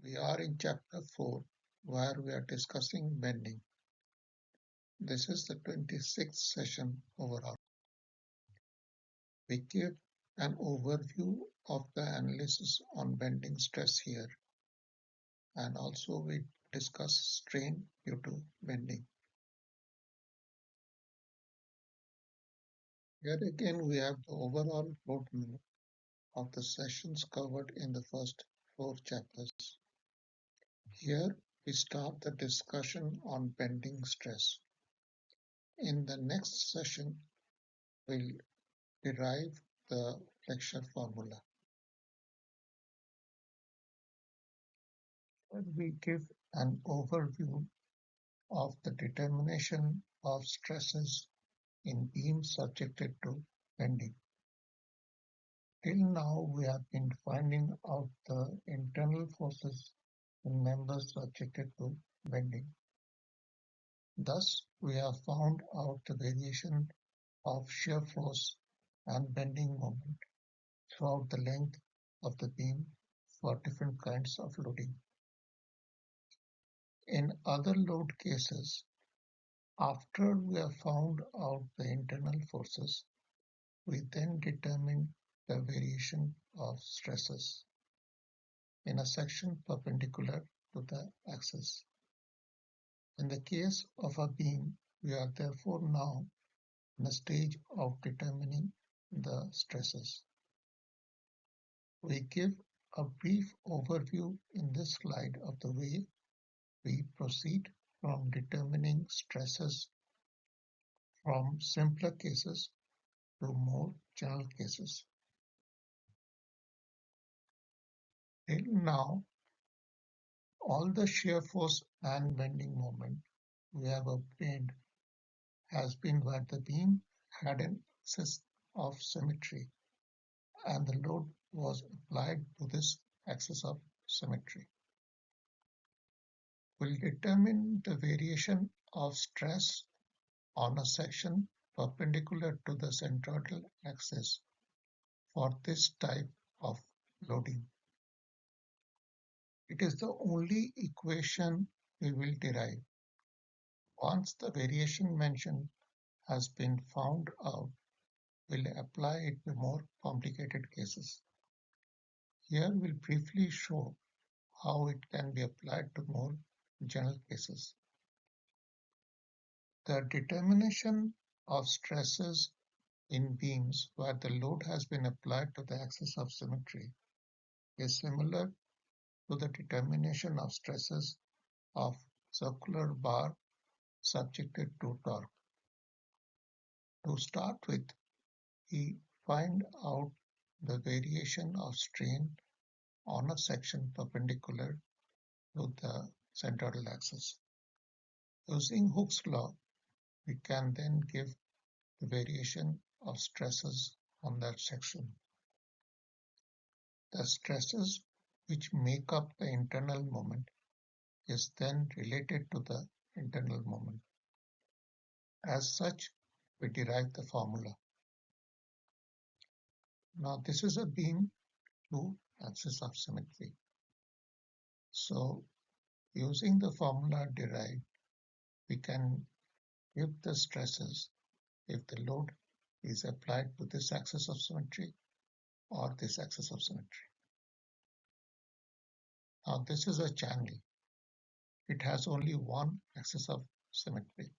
We are in chapter 4 where we are discussing bending. This is the 26th session overall. We give an overview of the analysis on bending stress here, and also we discuss strain due to bending. Here again we have the overall roadmap of the sessions covered in the first 4 chapters. Here we start the discussion on bending stress. In the next session, we'll derive the flexure formula. We give an overview of the determination of stresses in beams subjected to bending. Till now, we have been finding out the internal forces in members subjected to bending. Thus, we have found out the variation of shear force and bending moment throughout the length of the beam for different kinds of loading. In other load cases, after we have found out the internal forces, we then determine the variation of stresses in a section perpendicular to the axis. In the case of a beam, we are therefore now in a stage of determining the stresses. We give a brief overview in this slide of the way we proceed from determining stresses from simpler cases to more general cases. Till now, all the shear force and bending moment we have obtained has been where the beam had an axis of symmetry and the load was applied to this axis of symmetry. We'll determine the variation of stress on a section perpendicular to the centroidal axis for this type of loading. It is the only equation we will derive. Once the variation mentioned has been found out, we'll apply it to more complicated cases. Here we'll briefly show how it can be applied to more general cases. The determination of stresses in beams where the load has been applied to the axis of symmetry is similar to the determination of stresses of circular bar subjected to torque. To start with, we find out the variation of strain on a section perpendicular to the centroidal axis. Using Hooke's law, we can then give the variation of stresses on that section. The stresses which make up the internal moment is then related to the internal moment. As such, we derive the formula. Now this is a beam to axis of symmetry. So using the formula derived, we can give the stresses if the load is applied to this axis of symmetry or this axis of symmetry. Now this is a channel. It has only one axis of symmetry.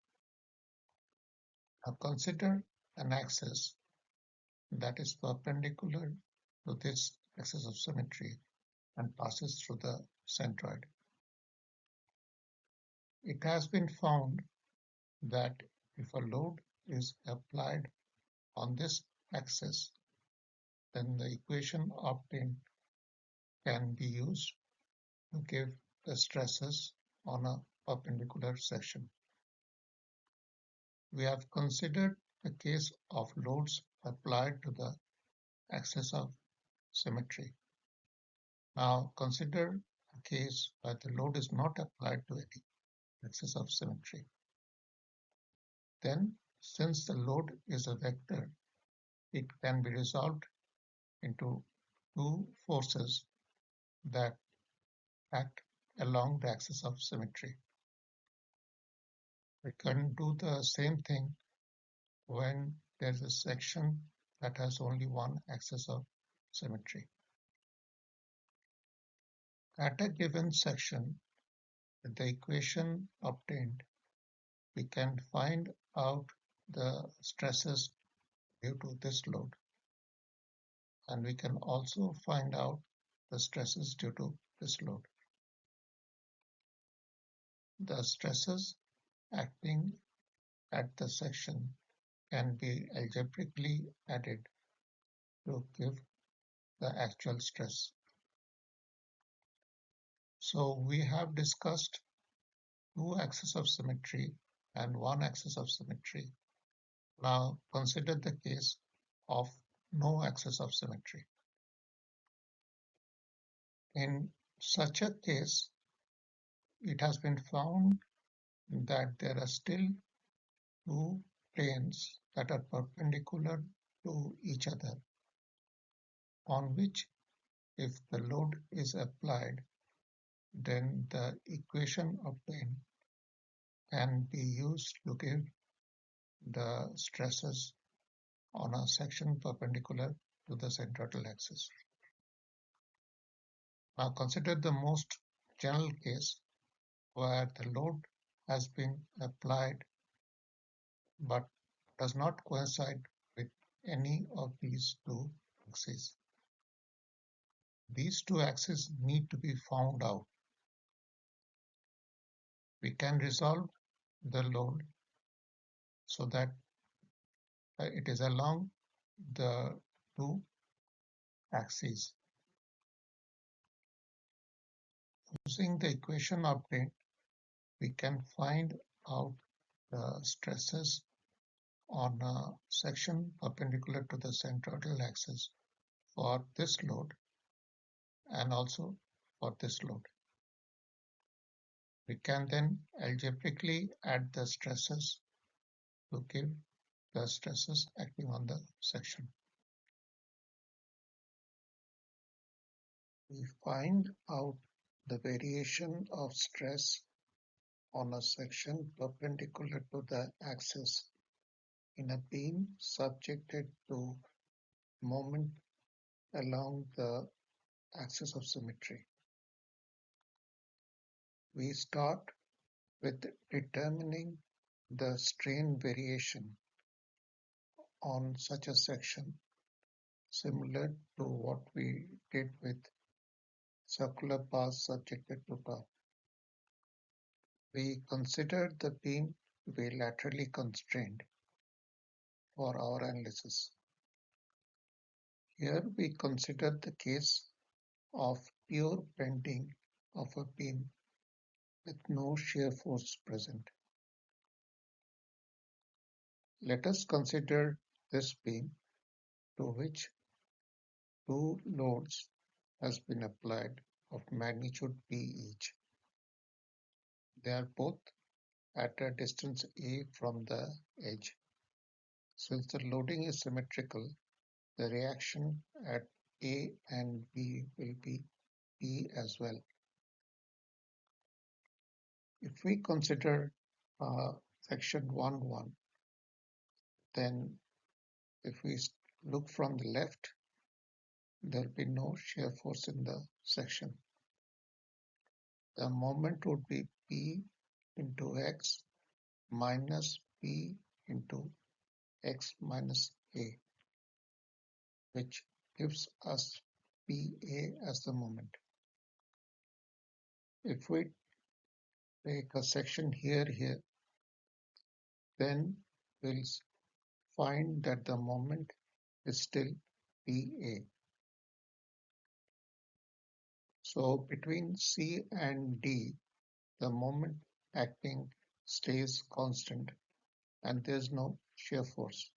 Now consider an axis that is perpendicular to this axis of symmetry and passes through the centroid. It has been found that if a load is applied on this axis, then the equation obtained can be used to give the stresses on a perpendicular section. We have considered the case of loads applied to the axis of symmetry. Now consider a case where the load is not applied to any axis of symmetry. Then, since the load is a vector, it can be resolved into two forces that act along the axis of symmetry. We can do the same thing when there's a section that has only one axis of symmetry. At a given section, with the equation obtained, we can find out the stresses due to this load, and we can also find out the stresses due to this load. The stresses acting at the section can be algebraically added to give the actual stress. So we have discussed two axes of symmetry and one axis of symmetry. Now consider the case of no axis of symmetry. In such a case, it has been found that there are still two planes that are perpendicular to each other, on which, if the load is applied, then the equation obtained can be used to give the stresses on a section perpendicular to the centroidal axis. Now consider the most general case where the load has been applied but does not coincide with any of these two axes. These two axes need to be found out. We can resolve the load so that it is along the two axes. Using the equation obtained, we can find out the stresses on a section perpendicular to the centroidal axis for this load and also for this load. We can then algebraically add the stresses to give the stresses acting on the section. We find out the variation of stress on a section perpendicular to the axis in a beam subjected to moment along the axis of symmetry. We start with determining the strain variation on such a section, similar to what we did with circular paths subjected to torque. We considered the beam to be laterally constrained for our analysis. Here we consider the case of pure bending of a beam with no shear force present. Let us consider this beam to which two loads has been applied of magnitude p each. They are both at a distance a from the edge. Since the loading is symmetrical, the reaction at A and B will be P as well. If we consider section 1-1, then if we look from the left, there will be no shear force in the section. The moment would be P into X minus P into X minus A, which gives us PA as the moment. If we take a section here, then we'll find that the moment is still PA. So between C and D, the moment acting stays constant and there's no shear force.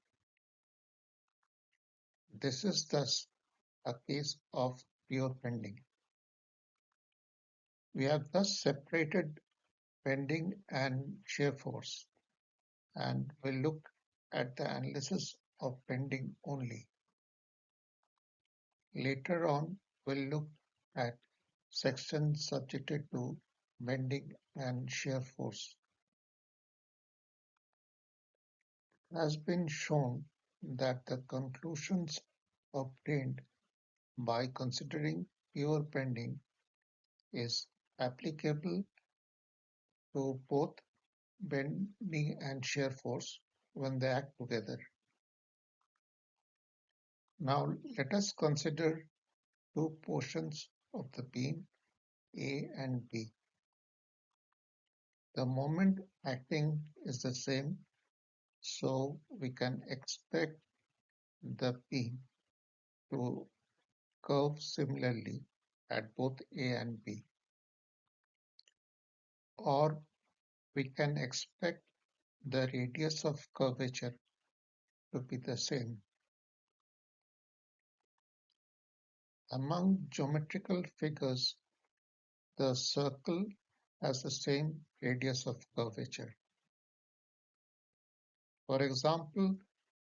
This is thus a case of pure bending. We have thus separated bending and shear force, and we'll look at the analysis of bending only. Later on, we'll look at sections subjected to bending and shear force. It has been shown that the conclusions obtained by considering pure bending is applicable to both bending and shear force when they act together. Now let us consider two portions of the beam A and B. The moment acting is the same, so we can expect the beam to curve similarly at both A and B. Or we can expect the radius of curvature to be the same. Among geometrical figures, the circle has the same radius of curvature. For example,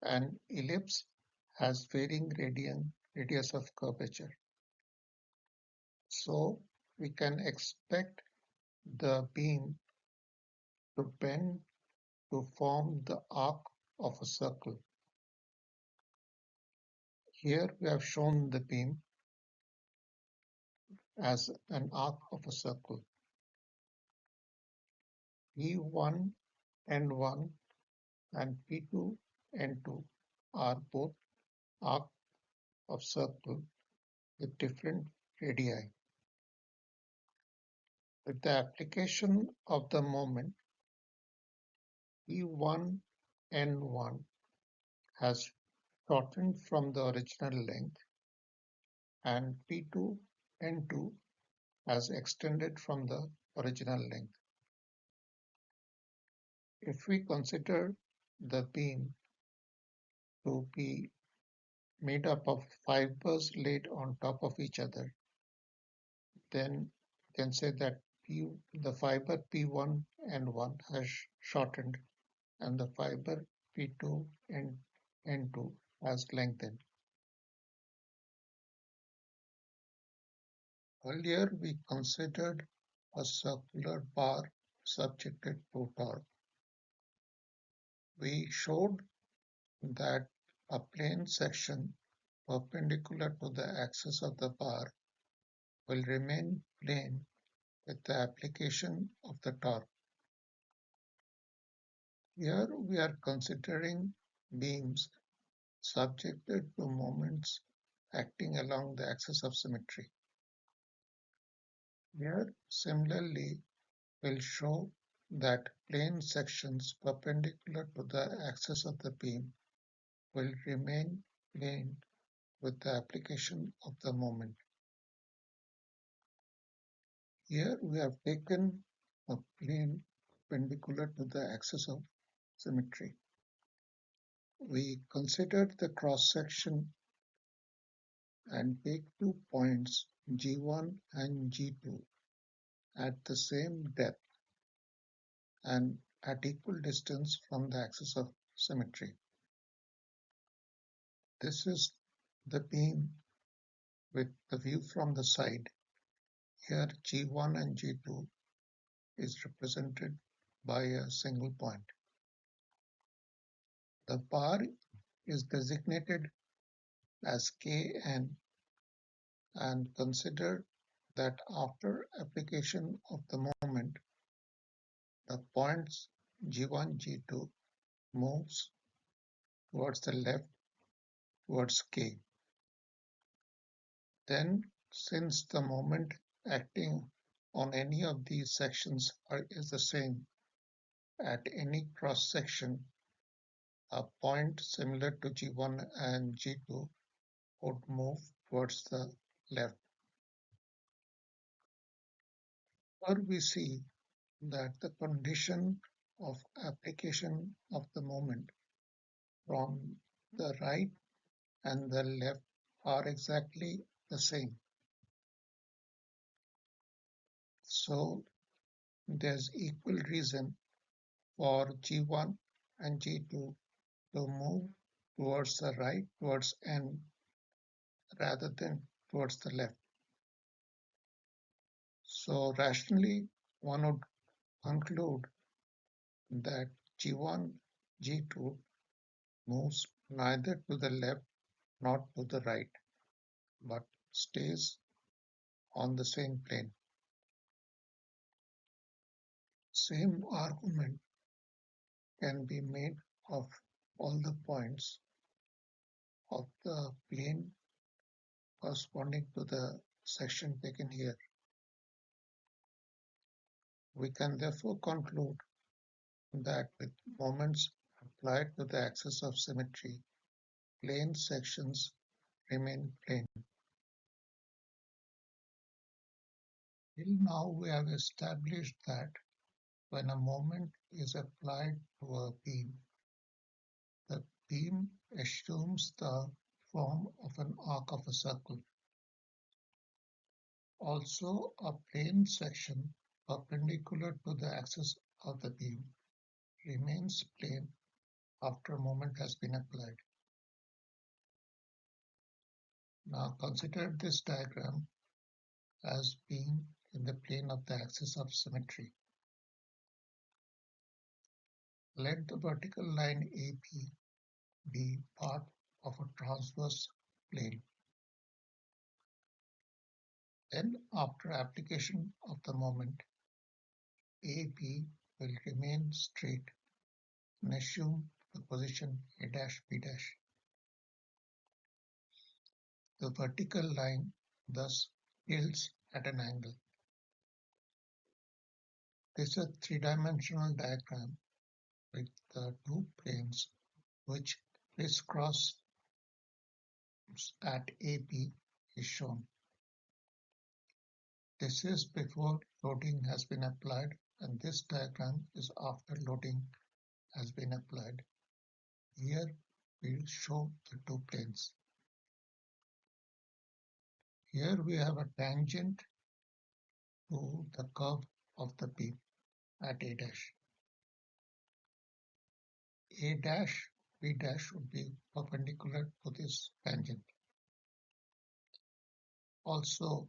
an ellipse has varying radius of curvature. So we can expect the beam to bend to form the arc of a circle. Here we have shown the beam as an arc of a circle. P1 N1 and P2 N2 are both arc of circle with different radii. With the application of the moment, P1 N1 has shortened from the original length and P2 N2 has extended from the original length. If we consider the beam to be made up of fibers laid on top of each other, then we can say that the fiber P1 and 1 has shortened and the fiber P2 and N2 has lengthened. Earlier we considered a circular bar subjected to torque. We showed that a plane section perpendicular to the axis of the bar will remain plane with the application of the torque. Here we are considering beams subjected to moments acting along the axis of symmetry. Here, similarly, we'll show that plane sections perpendicular to the axis of the beam will remain plane with the application of the moment. Here we have taken a plane perpendicular to the axis of symmetry. We considered the cross-section and take 2 points G1 and G2 at the same depth and at equal distance from the axis of symmetry. This is the beam with the view from the side. Here G1 and G2 is represented by a single point. The bar is designated as Kn and consider that after application of the moment, the points G1, G2 moves towards the left towards K. Then, since the moment acting on any of these sections is the same, at any cross section, a point similar to G1 and G2 would move towards the left. Or we see that the condition of application of the moment from the right and the left are exactly the same. So there's equal reason for G1 and G2 to move towards the right, towards N, rather than towards the left. So rationally, one would conclude that G1, G2 moves neither to the left nor to the right, but stays on the same plane. Same argument can be made of all the points of the plane corresponding to the section taken here. We can therefore conclude that with moments applied to the axis of symmetry, plane sections remain plane. Till now we have established that when a moment is applied to a beam, the beam assumes the form of an arc of a circle. Also, a plane section perpendicular to the axis of the beam remains plane after a moment has been applied. Now consider this diagram as being in the plane of the axis of symmetry. Let the vertical line AP be part of a transverse plane. Then, after application of the moment, AB will remain straight and assume the position A dash B dash. The vertical line thus tilts at an angle. This is a three-dimensional diagram with the two planes which crisscross at AB is shown. This is before loading has been applied, and this diagram is after loading has been applied. Here we will show the two planes. Here we have a tangent to the curve of the beam at A dash. A dash, B dash would be perpendicular to this tangent. Also,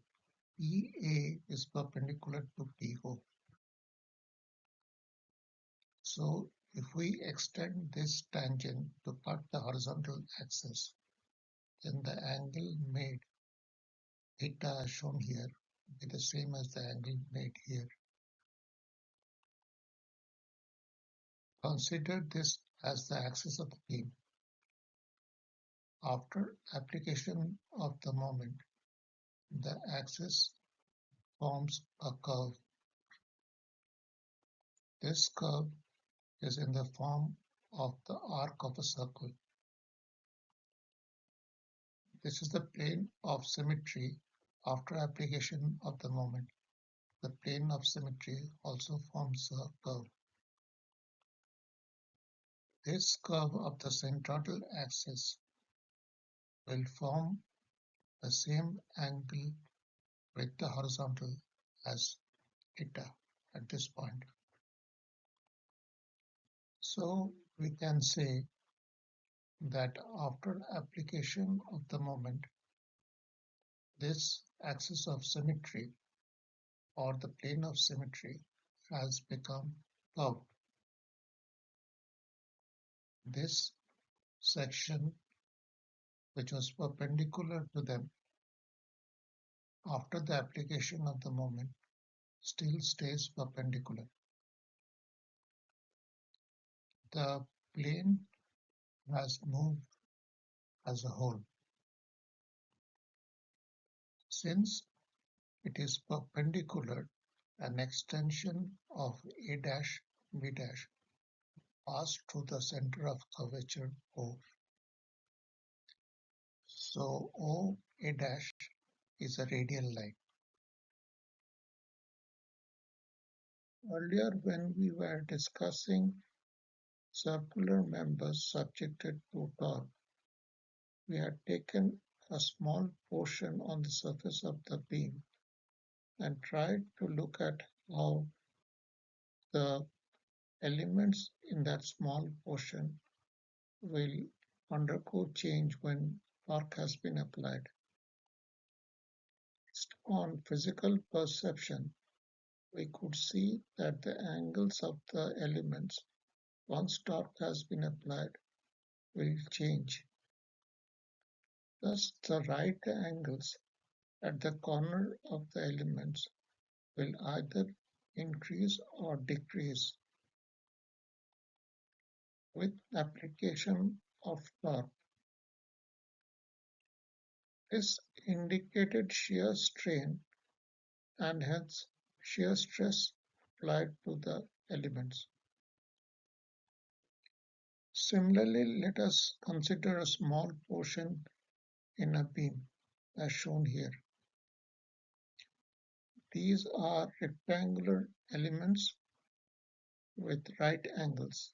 EA is perpendicular to PO. So if we extend this tangent to cut the horizontal axis, then the angle made theta as shown here will be the same as the angle made here. Consider this as the axis of the beam. After application of the moment, the axis forms a curve. This curve is in the form of the arc of a circle. This is the plane of symmetry after application of the moment. The plane of symmetry also forms a curve. This curve of the centroidal axis will form the same angle with the horizontal as theta at this point. So we can say that after application of the moment, this axis of symmetry or the plane of symmetry has become curved. This section, which was perpendicular to them after the application of the moment, still stays perpendicular. The plane has moved as a whole. Since it is perpendicular, an extension of A dash B dash passed through the center of curvature O. So O A dash is a radial line. Earlier, when we were discussing circular members subjected to torque, we had taken a small portion on the surface of the beam and tried to look at how the elements in that small portion will undergo change when torque has been applied. Based on physical perception, we could see that the angles of the elements, once torque has been applied, will change. Thus, the right angles at the corner of the elements will either increase or decrease with application of torque. This indicated shear strain and hence shear stress applied to the elements. Similarly, let us consider a small portion in a beam as shown here. These are rectangular elements with right angles.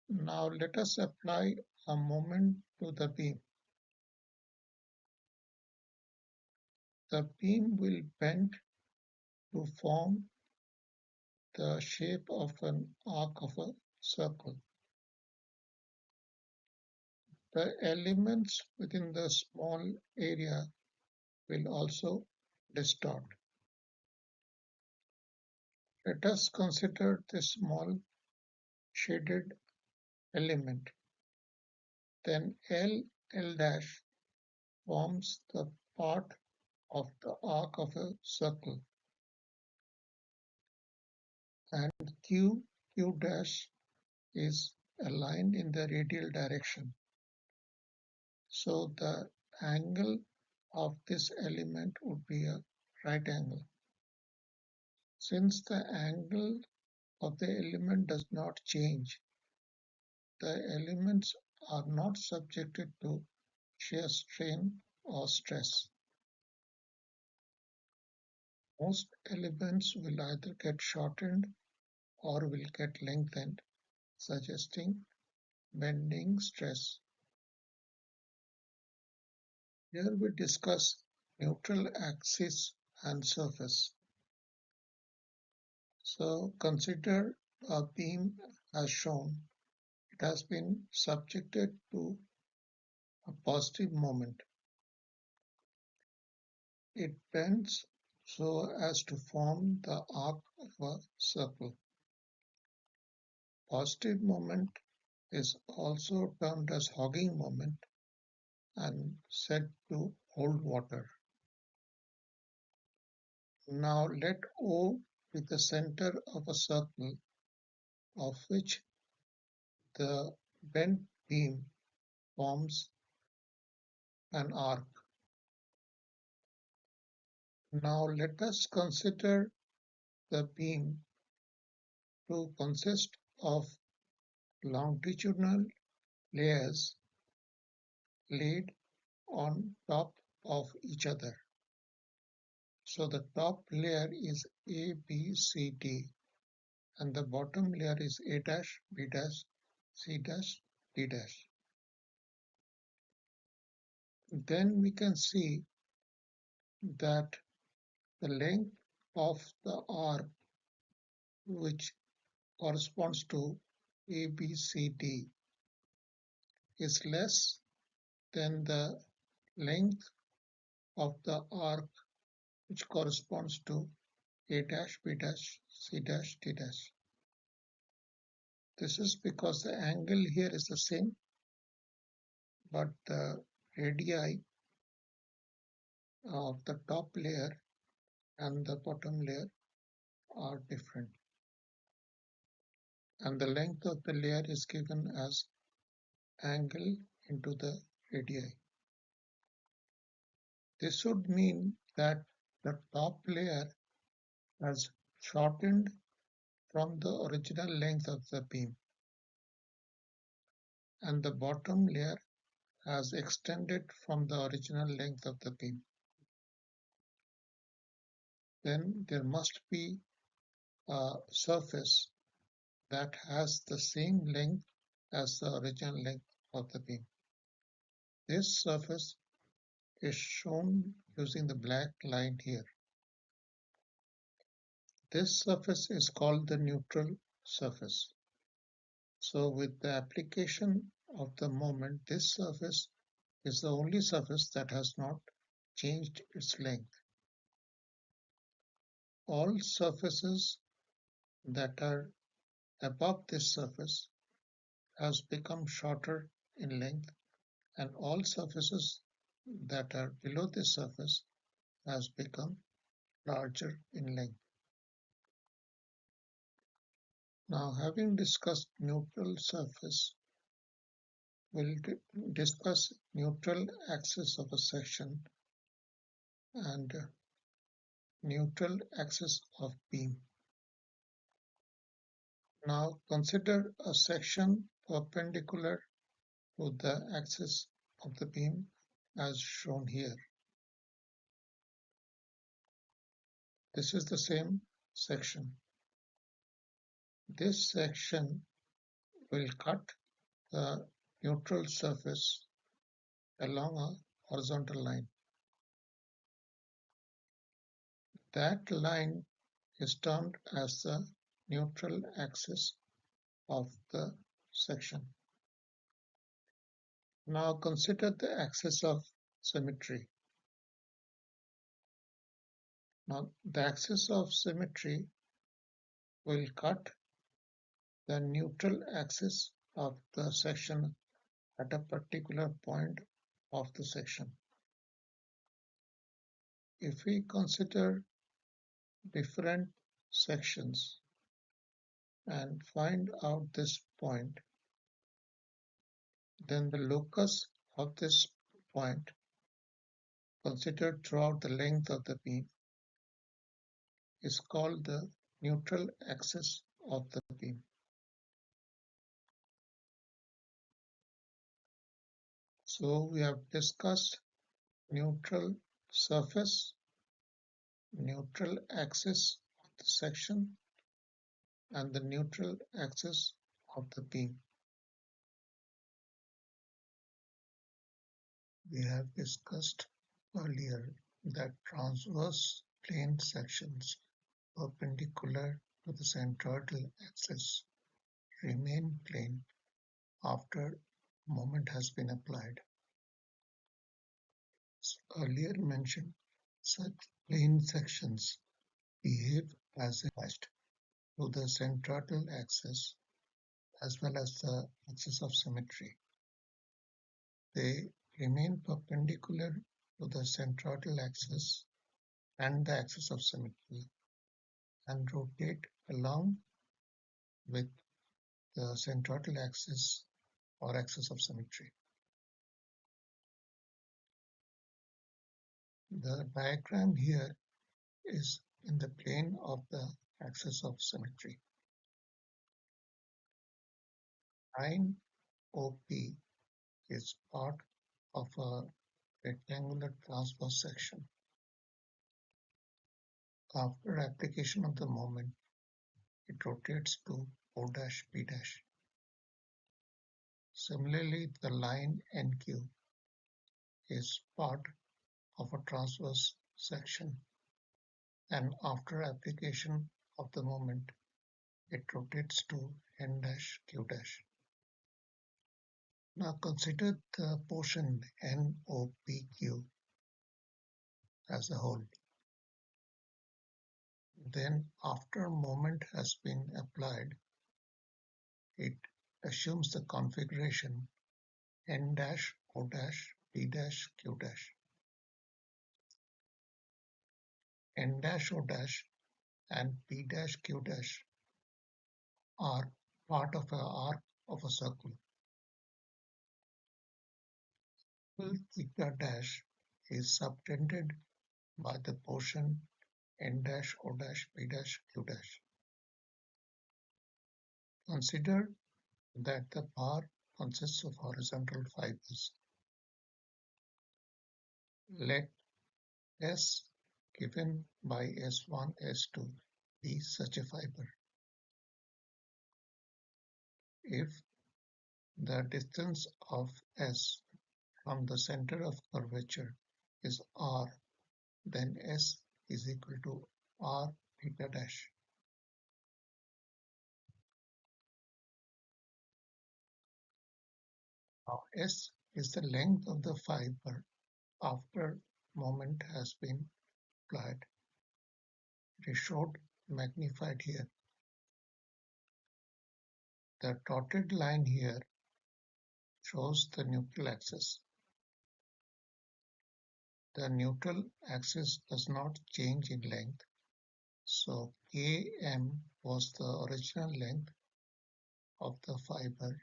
Now let us apply a moment to the beam. The beam will bend to form the shape of an arc of a circle. The elements within the small area will also distort. Let us consider this small shaded element. Then L' forms the part of the arc of a circle, and Q dash is aligned in the radial direction. So the angle of this element would be a right angle. Since the angle of the element does not change, the elements are not subjected to shear strain or stress. Most elements will either get shortened or will get lengthened, suggesting bending stress. Here we discuss neutral axis and surface. So consider a beam as shown. It has been subjected to a positive moment. It bends so as to form the arc of a circle. Positive moment is also termed as hogging moment and said to hold water. Now let O be the center of a circle of which the bent beam forms an arc. Now let us consider the beam to consist of longitudinal layers laid on top of each other. So the top layer is A, B, C, D, and the bottom layer is A dash, B dash, C dash, D dash. Then we can see that the length of the arc, which corresponds to A, B, C, D, is less than the length of the arc which corresponds to A dash, B dash, C dash, D dash. This is because the angle here is the same, but the radii of the top layer and the bottom layer are different. And the length of the layer is given as angle into the radii. This would mean that the top layer has shortened from the original length of the beam, and the bottom layer has extended from the original length of the beam. Then there must be a surface that has the same length as the original length of the beam. This surface is shown using the black line here. This surface is called the neutral surface. So with the application of the moment, this surface is the only surface that has not changed its length. all surfaces that are above this surface has become shorter in length, and all surfaces that are below this surface has become larger in length. Now, having discussed neutral surface, we'll discuss neutral axis of a section and neutral axis of beam. Now consider a section perpendicular to the axis of the beam as shown here. This is the same section. This section will cut the neutral surface along a horizontal line. That line is termed as the neutral axis of the section. Now consider the axis of symmetry. Now the axis of symmetry will cut the neutral axis of the section at a particular point of the section. If we consider different sections and find out this point, then the locus of this point, considered throughout the length of the beam, is called the neutral axis of the beam. So we have discussed neutral surface, neutral axis of the section, and the neutral axis of the beam. We have discussed earlier that transverse plane sections perpendicular to the centroidal axis remain plane after moment has been applied. As earlier mentioned, such plane sections behave as attached to the centroidal axis as well as the axis of symmetry. They remain perpendicular to the centroidal axis and the axis of symmetry and rotate along with the centroidal axis or axis of symmetry. The diagram here is in the plane of the axis of symmetry. Line OP is part of a rectangular transverse section. After application of the moment, it rotates to O', P'. Similarly, the line NQ is part of a transverse section, and after application of the moment, it rotates to N', Q'. Now consider the portion NOPQ as a whole. Then after moment has been applied, it assumes the configuration N', O', P', Q'. N', O' and P', Q' are part of an arc of a circle. Theta dash is subtended by the portion N', O', P', Q'. Consider that the bar consists of horizontal fibers. Let S given by S1, S2 be such a fiber. If the distance of S from the center of curvature is R, then S is equal to R theta dash. Now S is the length of the fiber after moment has been applied. It is showed magnified here. The dotted line here shows the neutral axis. The neutral axis does not change in length, so Km was the original length of the fiber,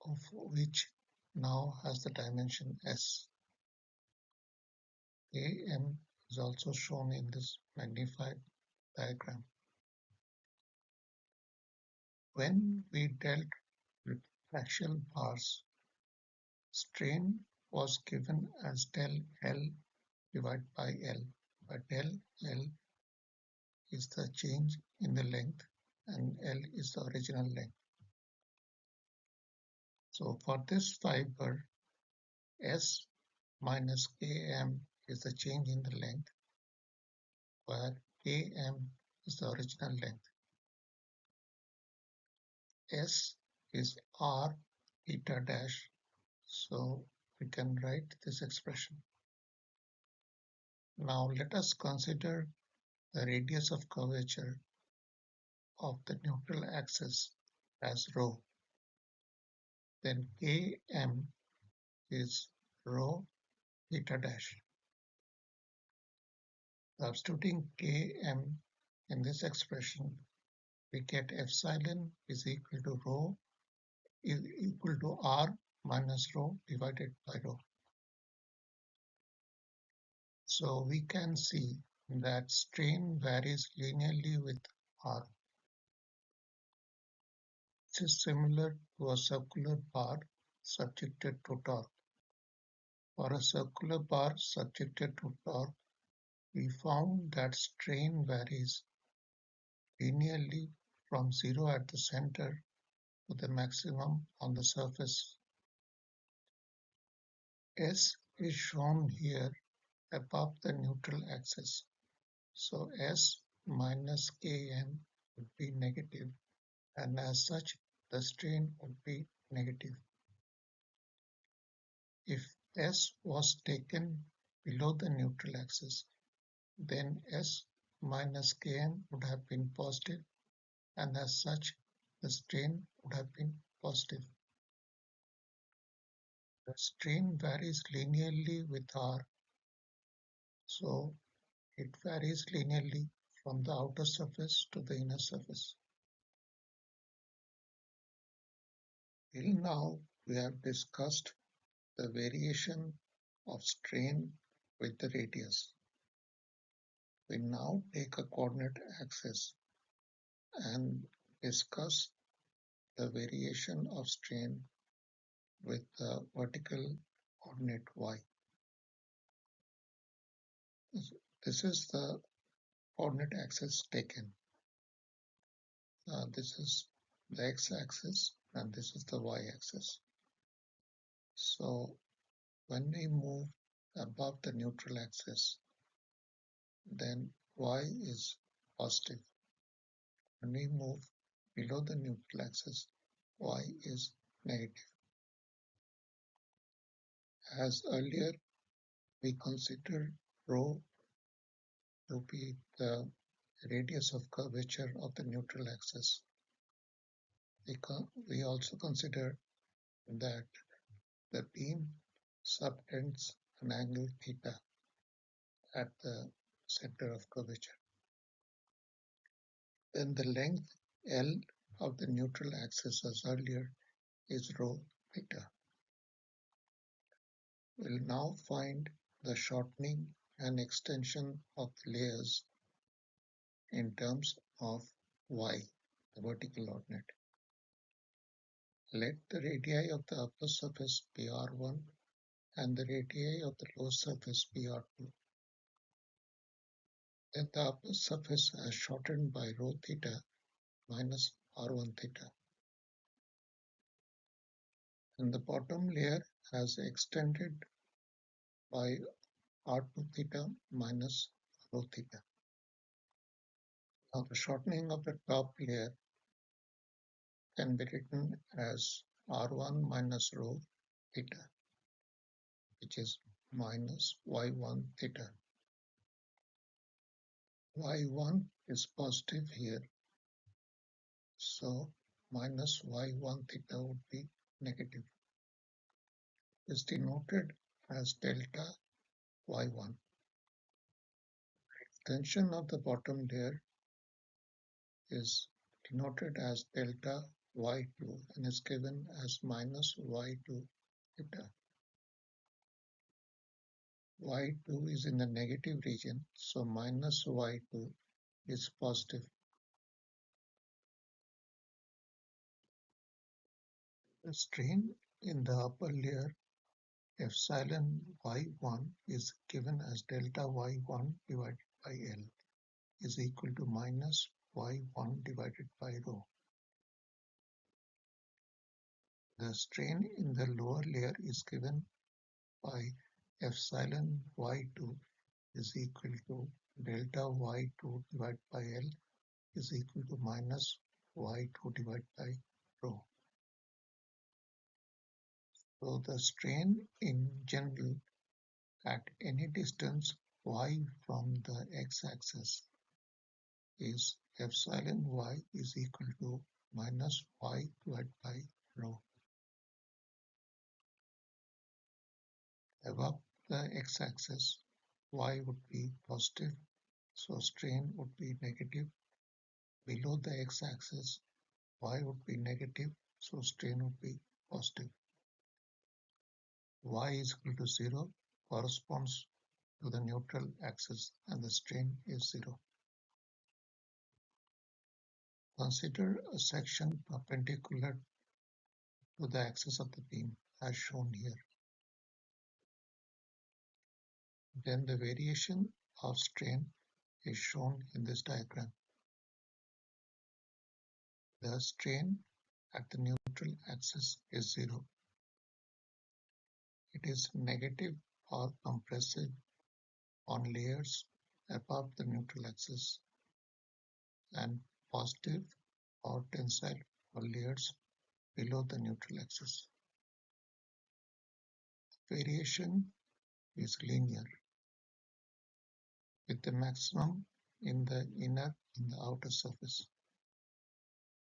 of which now has the dimension s. Am is also shown in this magnified diagram. When we dealt with flexural bars, strain was given as del L divided by L, but del L is the change in the length and L is the original length. So for this fiber, S minus Km is the change in the length, where Km is the original length. S is R theta dash, so we can write this expression. Now let us consider the radius of curvature of the neutral axis as rho. Then Km is rho theta dash. Substituting Km in this expression, we get epsilon is equal to rho is equal to R minus rho divided by rho. So we can see that strain varies linearly with R. This is similar to a circular bar subjected to torque. For a circular bar subjected to torque, we found that strain varies linearly from zero at the center to the maximum on the surface. S is shown here above the neutral axis. So S minus Km would be negative, and as such the strain would be negative. If S was taken below the neutral axis, then S minus Km would have been positive, and as such the strain would have been positive. The strain varies linearly with R, so it varies linearly from the outer surface to the inner surface. Till now, we have discussed the variation of strain with the radius. We now take a coordinate axis and discuss the variation of strain with the vertical coordinate y. This is the coordinate axis taken. This is the x-axis and this is the y-axis. So when we move above the neutral axis, then y is positive. When we move below the neutral axis, y is negative. As earlier, we considered rho to be the radius of curvature of the neutral axis. We also consider that the beam subtends an angle theta at the center of curvature. Then the length L of the neutral axis as earlier is rho theta. We'll now find the shortening and extension of the layers in terms of y, the vertical ordinate. Let the radii of the upper surface be R1 and the radii of the lower surface be R2. Then the upper surface is shortened by rho theta minus R1 theta. And the bottom layer has extended by R2 theta minus rho theta. Now the shortening of the top layer can be written as R1 minus rho theta, which is minus y1 theta. y1 is positive here, so minus y1 theta would be negative. Is denoted as delta y1. Extension of the bottom layer is denoted as delta y2 and is given as minus y2 theta. y2 is in the negative region, so minus y2 is positive. The strain in the upper layer epsilon y1 is given as delta y1 divided by L is equal to minus y1 divided by rho. The strain in the lower layer is given by epsilon y2 is equal to delta y2 divided by L is equal to minus y2 divided by rho. So the strain in general at any distance y from the x-axis is epsilon y is equal to minus y divided by rho. Above the x-axis, y would be positive, so strain would be negative. Below the x-axis, y would be negative, so strain would be positive. Y is equal to 0 corresponds to the neutral axis and the strain is 0. Consider a section perpendicular to the axis of the beam as shown here. Then the variation of strain is shown in this diagram. The strain at the neutral axis is 0. It is negative or compressive on layers above the neutral axis and positive or tensile on layers below the neutral axis. Variation is linear, with the maximum in the inner and the outer surface.